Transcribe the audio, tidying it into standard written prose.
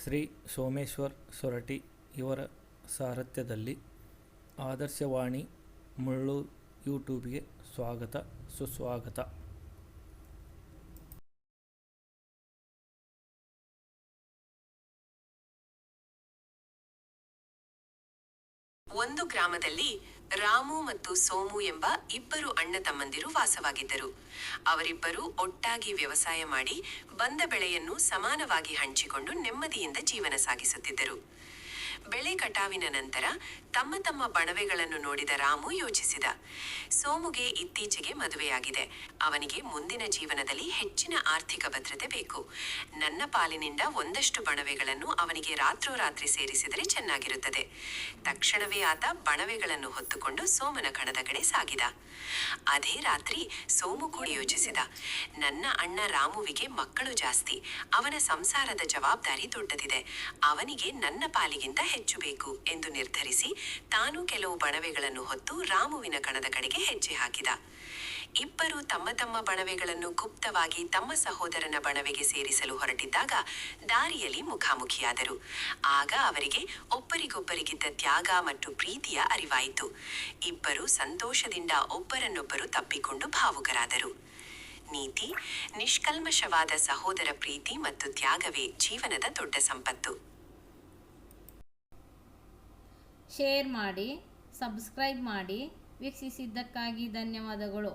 ಶ್ರೀ ಸೋಮೇಶ್ವರ್ ಸೊರಟಿ ಇವರ ಸಾರಥ್ಯದಲ್ಲಿ ಆದರ್ಶವಾಣಿ ಮುಳ್ಳೂರು ಯೂಟ್ಯೂಬ್ಗೆ ಸ್ವಾಗತ ಸುಸ್ವಾಗತ. ಒಂದು ಗ್ರಾಮದಲ್ಲಿ ರಾಮು ಮತ್ತು ಸೋಮು ಎಂಬ ಇಬ್ಬರು ಅಣ್ಣ ತಮ್ಮಂದಿರು ವಾಸವಾಗಿದ್ದರು. ಅವರಿಬ್ಬರು ಒಟ್ಟಾಗಿ ವ್ಯವಸಾಯ ಮಾಡಿ ಬಂದ ಬೆಳೆಯನ್ನು ಸಮಾನವಾಗಿ ಹಂಚಿಕೊಂಡು ನೆಮ್ಮದಿಯಿಂದ ಜೀವನ ಸಾಗಿಸುತ್ತಿದ್ದರು. ಬೆಳೆ ಕಟಾವಿನ ನಂತರ ತಮ್ಮ ತಮ್ಮ ಬಣವೆಗಳನ್ನು ನೋಡಿದ ರಾಮು ಯೋಚಿಸಿದ, ಸೋಮುಗೆ ಇತ್ತೀಚೆಗೆ ಮದುವೆಯಾಗಿದೆ. ಅವನಿಗೆ ಮುಂದಿನ ಜೀವನದಲ್ಲಿ ಹೆಚ್ಚಿನ ಆರ್ಥಿಕ ಭದ್ರತೆ ಬೇಕು. ನನ್ನ ಪಾಲಿನಿಂದ ಒಂದಷ್ಟು ಬಣವೆಗಳನ್ನು ಅವನಿಗೆ ರಾತ್ರೋರಾತ್ರಿ ಸೇರಿಸಿದರೆ ಚೆನ್ನಾಗಿರುತ್ತದೆ. ತಕ್ಷಣವೇ ಆತ ಬಣವೆಗಳನ್ನು ಹೊತ್ತುಕೊಂಡು ಸೋಮನ ಕಣದ ಕಡೆ ಸಾಗಿದ. ಅದೇ ರಾತ್ರಿ ಸೋಮು ಕೂಡ ಯೋಚಿಸಿದ, ನನ್ನ ಅಣ್ಣ ರಾಮುವಿಗೆ ಮಕ್ಕಳು ಜಾಸ್ತಿ. ಅವನ ಸಂಸಾರದ ಜವಾಬ್ದಾರಿ ದೊಡ್ಡದಿದೆ. ಅವನಿಗೆ ನನ್ನ ಪಾಲಿಗಿಂತ ಹೆಚ್ಚು ಬೇಕು ಎಂದು ನಿರ್ಧರಿಸಿ ತಾನು ಕೆಲವು ಬಣವೆಗಳನ್ನು ಹೊತ್ತು ರಾಮುವಿನ ಕಣದ ಕಡೆಗೆ ಹೆಜ್ಜೆ ಹಾಕಿದ. ಇಬ್ಬರು ತಮ್ಮ ತಮ್ಮ ಬಣವೆಗಳನ್ನು ಗುಪ್ತವಾಗಿ ತಮ್ಮ ಸಹೋದರನ ಬಣವೆಗೆ ಸೇರಿಸಲು ಹೊರಟಿದ್ದಾಗ ದಾರಿಯಲ್ಲಿ ಮುಖಾಮುಖಿಯಾದರು. ಆಗ ಅವರಿಗೆ ಒಬ್ಬರಿಗೊಬ್ಬರಿಗಿದ್ದ ತ್ಯಾಗ ಮತ್ತು ಪ್ರೀತಿಯ ಅರಿವಾಯಿತು. ಇಬ್ಬರು ಸಂತೋಷದಿಂದ ಒಬ್ಬರನ್ನೊಬ್ಬರು ತಪ್ಪಿಕೊಂಡು ಭಾವುಕರಾದರು. ನೀತಿ: ನಿಷ್ಕಲ್ಮಶವಾದ ಸಹೋದರ ಪ್ರೀತಿ ಮತ್ತು ತ್ಯಾಗವೇ ಜೀವನದ ದೊಡ್ಡ ಸಂಪತ್ತು. ಶೇರ್ ಮಾಡಿ, ಸಬ್ಸ್ಕ್ರೈಬ್ ಮಾಡಿ. ವೀಕ್ಷಿಸಿದ್ದಕ್ಕಾಗಿ ಧನ್ಯವಾದಗಳು.